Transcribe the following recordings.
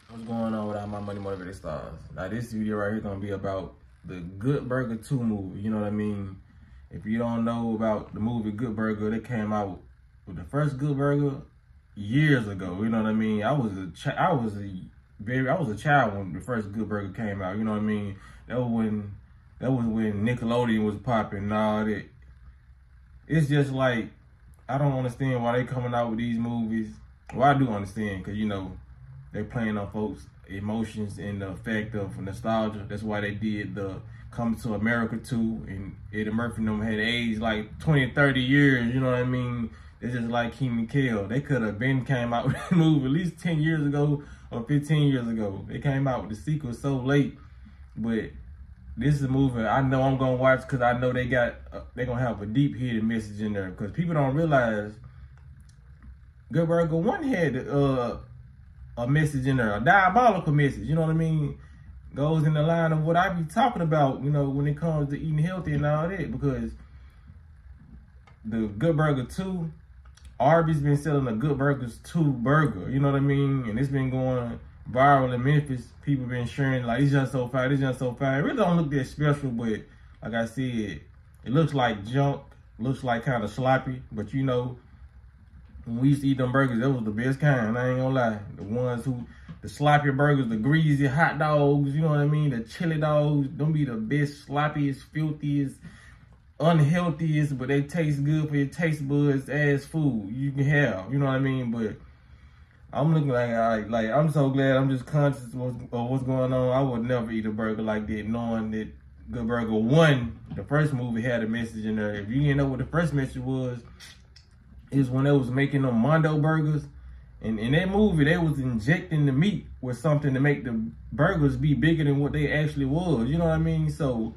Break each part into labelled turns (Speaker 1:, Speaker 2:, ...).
Speaker 1: What's going on with all my money motivated stars? Now this video right here gonna be about the Good Burger 2 movie. You know what I mean? If you don't know about the movie Good Burger, they came out with the first Good Burger years ago. You know what I mean? I was a child when the first Good Burger came out. You know what I mean? That was when Nickelodeon was popping and all that. It's just like, I don't understand why they coming out with these movies. Well, I do understand, because, you know, they're playing on folks' emotions and the effect of nostalgia. That's why they did the Coming to America 2, and Eddie Murphy and them had aged like 20, 30 years, you know what I mean? It's just like Kenan and Kel. They could have came out with a movie at least 10 years ago or 15 years ago. They came out with the sequel so late, but this is a movie I know I'm gonna watch, because I know they're gonna have a deep hidden message in there, because people don't realize Good Burger 1 had a message in there, a diabolical message, you know what I mean? Goes in the line of what I be talking about, you know, when it comes to eating healthy and all that, because the Good Burger 2, Arby's been selling the Good Burgers 2 burger, you know what I mean? And it's been going viral in Memphis. People been sharing, like, it's just so fire, it's just so fire. It really don't look that special, but like I said, it looks like junk, looks like kind of sloppy, but you know, when we used to eat them burgers, that was the best kind, I ain't gonna lie. The sloppy burgers, the greasy hot dogs, you know what I mean? The chili dogs, them be the best, sloppiest, filthiest, unhealthiest, but they taste good for your taste buds as food you can have, you know what I mean? But I'm looking like I'm so glad I'm just conscious of what's going on. I would never eat a burger like that, knowing that Good Burger 1, the first movie, had a message in there. If you didn't know what the first message was, is when they was making them Mondo burgers. And in that movie, they was injecting the meat with something to make the burgers be bigger than what they actually was. You know what I mean? So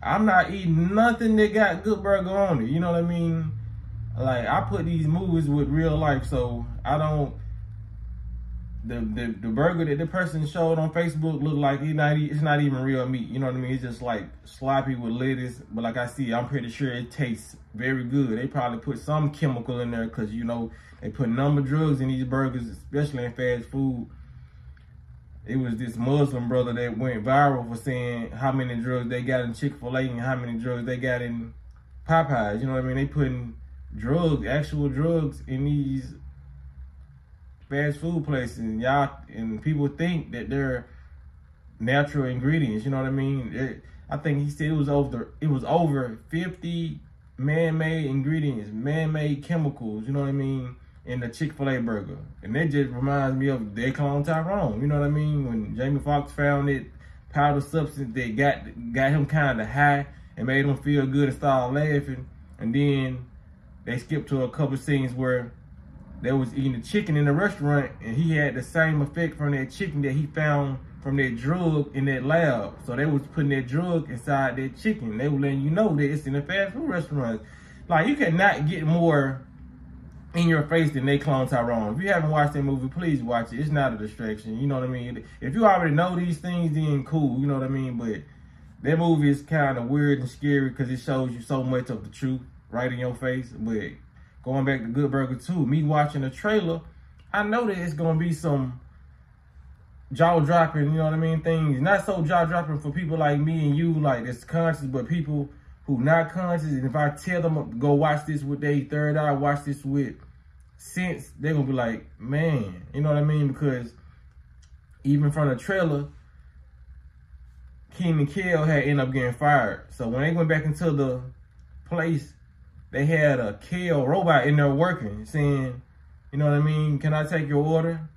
Speaker 1: I'm not eating nothing that got Good Burger on it. You know what I mean? Like, I put these movies with real life, so I don't. The burger that the person showed on Facebook looked like it's not even real meat. You know what I mean? It's just like sloppy with lettuce. But like I see, I'm pretty sure it tastes very good. They probably put some chemical in there, because, you know, they put number drugs in these burgers, especially in fast food. It was this Muslim brother that went viral for saying how many drugs they got in Chick-fil-A and how many drugs they got in Popeyes. You know what I mean? They putting drugs, actual drugs, in these fast food places, and people think that they're natural ingredients. You know what I mean? I think he said it was over 50 man-made ingredients, man-made chemicals, you know what I mean, in the Chick-fil-A burger. And that just reminds me of They Clone Tyrone, you know what I mean? When Jamie Foxx found that powder substance that got him kind of high and made him feel good and start laughing. And then they skipped to a couple scenes where they was eating the chicken in the restaurant, and he had the same effect from that chicken that he found from that drug in that lab. So they was putting that drug inside that chicken. They were letting you know that it's in a fast food restaurant. Like, you cannot get more in your face than They Clone Tyrone. If you haven't watched that movie, please watch it. It's not a distraction, you know what I mean? If you already know these things, then cool, you know what I mean? But that movie is kind of weird and scary, because it shows you so much of the truth right in your face. But going back to Good Burger 2, me watching the trailer, I know that it's going to be some jaw-dropping, you know what I mean, things. Not so jaw-dropping for people like me and you, like, that's conscious, but people who not conscious. And if I tell them, go watch this with their third eye, watch this with sense, they're going to be like, man, you know what I mean? Because even from the trailer, Kenan and Kel had ended up getting fired. So when they went back into the place, they had a Kel robot in there working, saying, you know what I mean, can I take your order?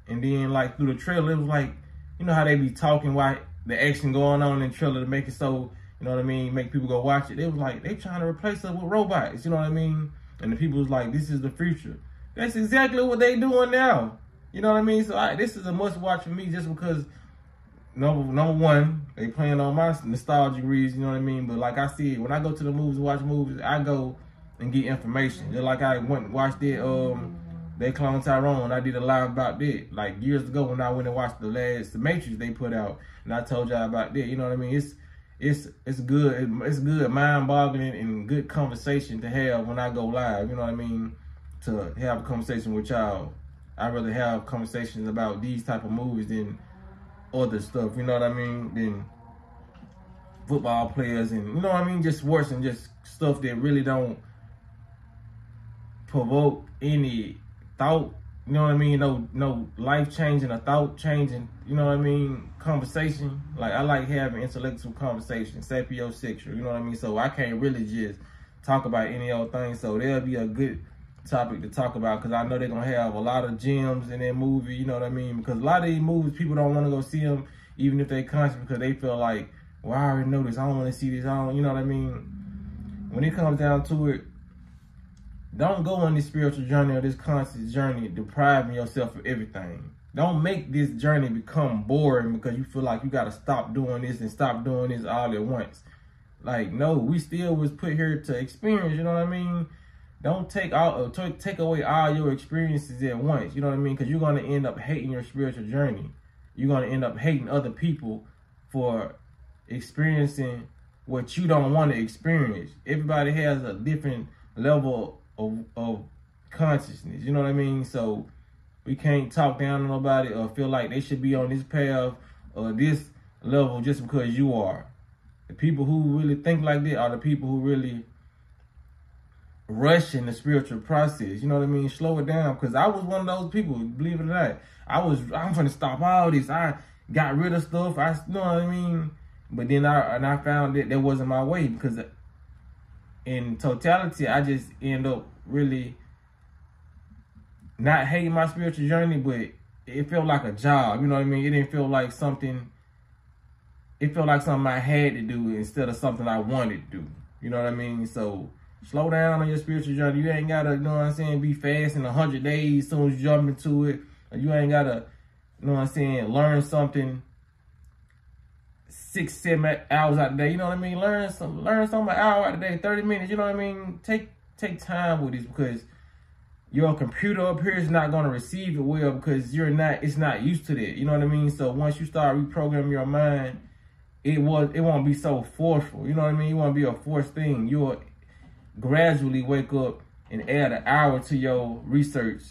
Speaker 1: And then, like, through the trailer, it was like, you know how they be talking while the action going on in the trailer to make it so, you know what I mean, make people go watch it. It was like, they trying to replace us with robots, you know what I mean? And the people was like, this is the future. That's exactly what they doing now. You know what I mean? So this is a must watch for me, just because, number one, they playing on my nostalgic reasons, you know what I mean? But like I said, when I go to the movies and watch movies, I go and get information. Just like I went and watched that They Clone Tyrone. I did a live about that like years ago when I went and watched the Matrix they put out, and I told y'all about that. You know what I mean? It's good. It's good, mind-boggling, and good conversation to have when I go live. You know what I mean? To have a conversation with y'all. I'd rather have conversations about these type of movies than other stuff, you know what I mean? Than football players and, you know what I mean? Just sports and just stuff that really don't provoke any thought, you know what I mean? No life-changing or thought-changing, you know what I mean, conversation. Like, I like having intellectual conversation, sapiosexual, you know what I mean? So I can't really just talk about any old thing. So there'll be a good topic to talk about, because I know they're going to have a lot of gems in that movie, you know what I mean? Because a lot of these movies, people don't want to go see them, even if they conscious, because they feel like, well, I already know this, I don't want to see this, I don't, you know what I mean? When it comes down to it, don't go on this spiritual journey or this conscious journey depriving yourself of everything. Don't make this journey become boring because you feel like you got to stop doing this and stop doing this all at once. Like, no, we still was put here to experience, you know what I mean? Don't take away all your experiences at once, you know what I mean? Because you're going to end up hating your spiritual journey. You're going to end up hating other people for experiencing what you don't want to experience. Everybody has a different level of consciousness, you know what I mean? So we can't talk down on nobody or feel like they should be on this path or this level just because you are. The people who really think like that are the people who really rush in the spiritual process, you know what I mean? Slow it down, because I was one of those people, believe it or not. I'm gonna stop all this. I got rid of stuff, you know what I mean? But then I found that wasn't my way, because in totality, I just end up really not hating my spiritual journey, but it felt like a job, you know what I mean? It didn't feel like something, it felt like something I had to do instead of something I wanted to do, you know what I mean? So slow down on your spiritual journey. You ain't gotta, you know what I'm saying, be fast in 100 days as soon as you jump into it. Or you ain't gotta, you know what I'm saying, learn something 6, 7 hours out of the day. You know what I mean? Learn something an hour out of the day, 30 minutes. You know what I mean? Take time with this, because your computer up here is not gonna receive it well, because it's not used to that. You know what I mean? So once you start reprogramming your mind, it won't be so forceful. You know what I mean? It won't be a forced thing. You'll gradually wake up and add an hour to your research,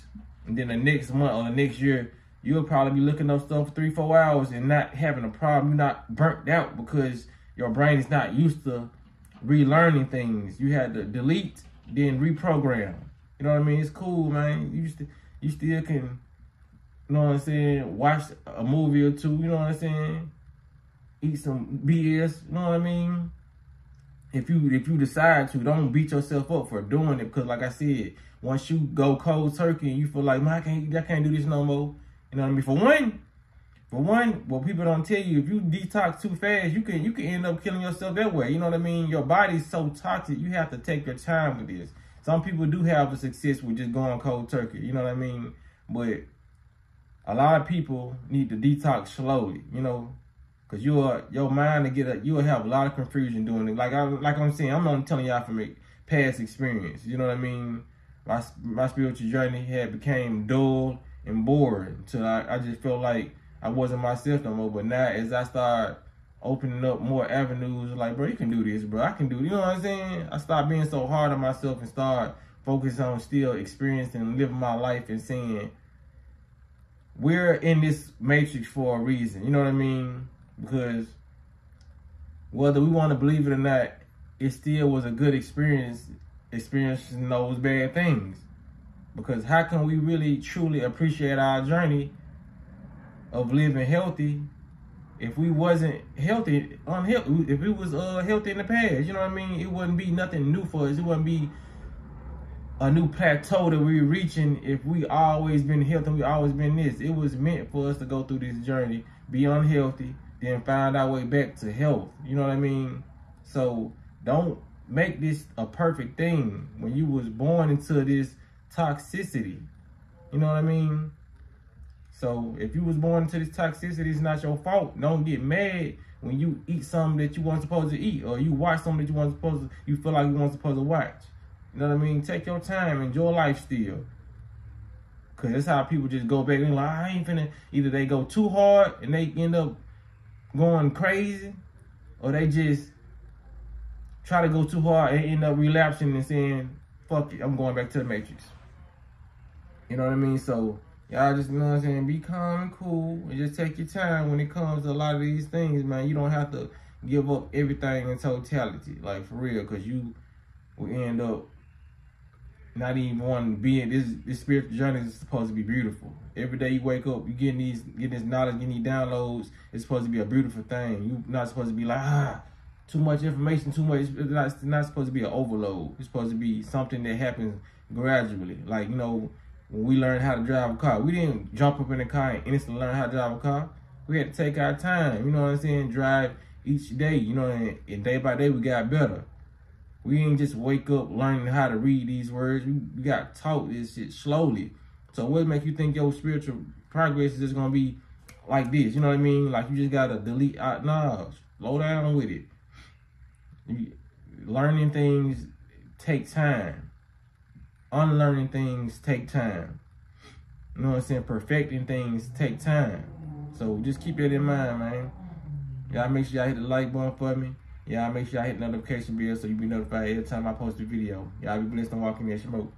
Speaker 1: and then the next month or the next year, you'll probably be looking up stuff for 3-4 hours and not having a problem. You're not burnt out because your brain is not used to relearning things. You had to delete, then reprogram. You know what I mean? It's cool, man. You still can, you know what I'm saying, watch a movie or two, you know what I'm saying? Eat some BS, you know what I mean? If you decide to, don't beat yourself up for doing it, because like I said, once you go cold turkey and you feel like, man, I can't do this no more. You know what I mean? For one, what people don't tell you, if you detox too fast, you can end up killing yourself that way. You know what I mean? Your body's so toxic, you have to take your time with this. Some people do have a success with just going cold turkey. You know what I mean? But a lot of people need to detox slowly, you know, because your mind you'll have a lot of confusion doing it. Like I'm saying, I'm only telling y'all from past experience. You know what I mean? My spiritual journey had became dull and boring till I just felt like I wasn't myself no more. But now, as I start opening up more avenues, like, bro, you can do this, bro. I can do it. You know what I'm saying? I stopped being so hard on myself and start focusing on still experiencing and living my life and saying, we're in this matrix for a reason. You know what I mean? Because whether we want to believe it or not, it still was a good experience, experiencing those bad things. Because how can we really truly appreciate our journey of living healthy if we wasn't healthy, unhealthy? If we was healthy in the past, you know what I mean? It wouldn't be nothing new for us. It wouldn't be a new plateau that we're reaching if we always been healthy, we always been this. It was meant for us to go through this journey, be unhealthy, then find our way back to health. You know what I mean? So don't make this a perfect thing when you was born into this toxicity. You know what I mean? So if you was born into this toxicity, it's not your fault. Don't get mad when you eat something that you weren't supposed to eat, or you watch something that you feel like you weren't supposed to watch. You know what I mean? Take your time, enjoy life still. Cause that's how people just go back and like, I ain't finna, either they go too hard and they end up going crazy, or they just try to go too hard and end up relapsing and saying, fuck it, I'm going back to the matrix. You know what I mean? So Y'all just, you know what I'm saying, be calm and cool and just take your time when it comes to a lot of these things, man. You don't have to give up everything in totality, like for real, because you will end up not even wanting to be in this spiritual journey is supposed to be beautiful. Every day you wake up, you getting this knowledge, getting these downloads. It's supposed to be a beautiful thing. You're not supposed to be like, too much information, too much. It's not supposed to be an overload. It's supposed to be something that happens gradually. Like, you know, when we learned how to drive a car, we didn't jump up in the car and instantly learn how to drive a car. We had to take our time, you know what I'm saying, drive each day, you know, and day by day we got better. We didn't just wake up learning how to read these words. We got taught this shit slowly. So what make you think your spiritual progress is just gonna be like this? You know what I mean? Like you just gotta delete out. Nah, slow down with it. Learning things take time. Unlearning things take time. You know what I'm saying? Perfecting things take time. So just keep that in mind, man. Y'all make sure y'all hit the like button for me. Y'all make sure y'all hit the notification bell so you be notified every time I post a video. Y'all be blessed and walking in smoke.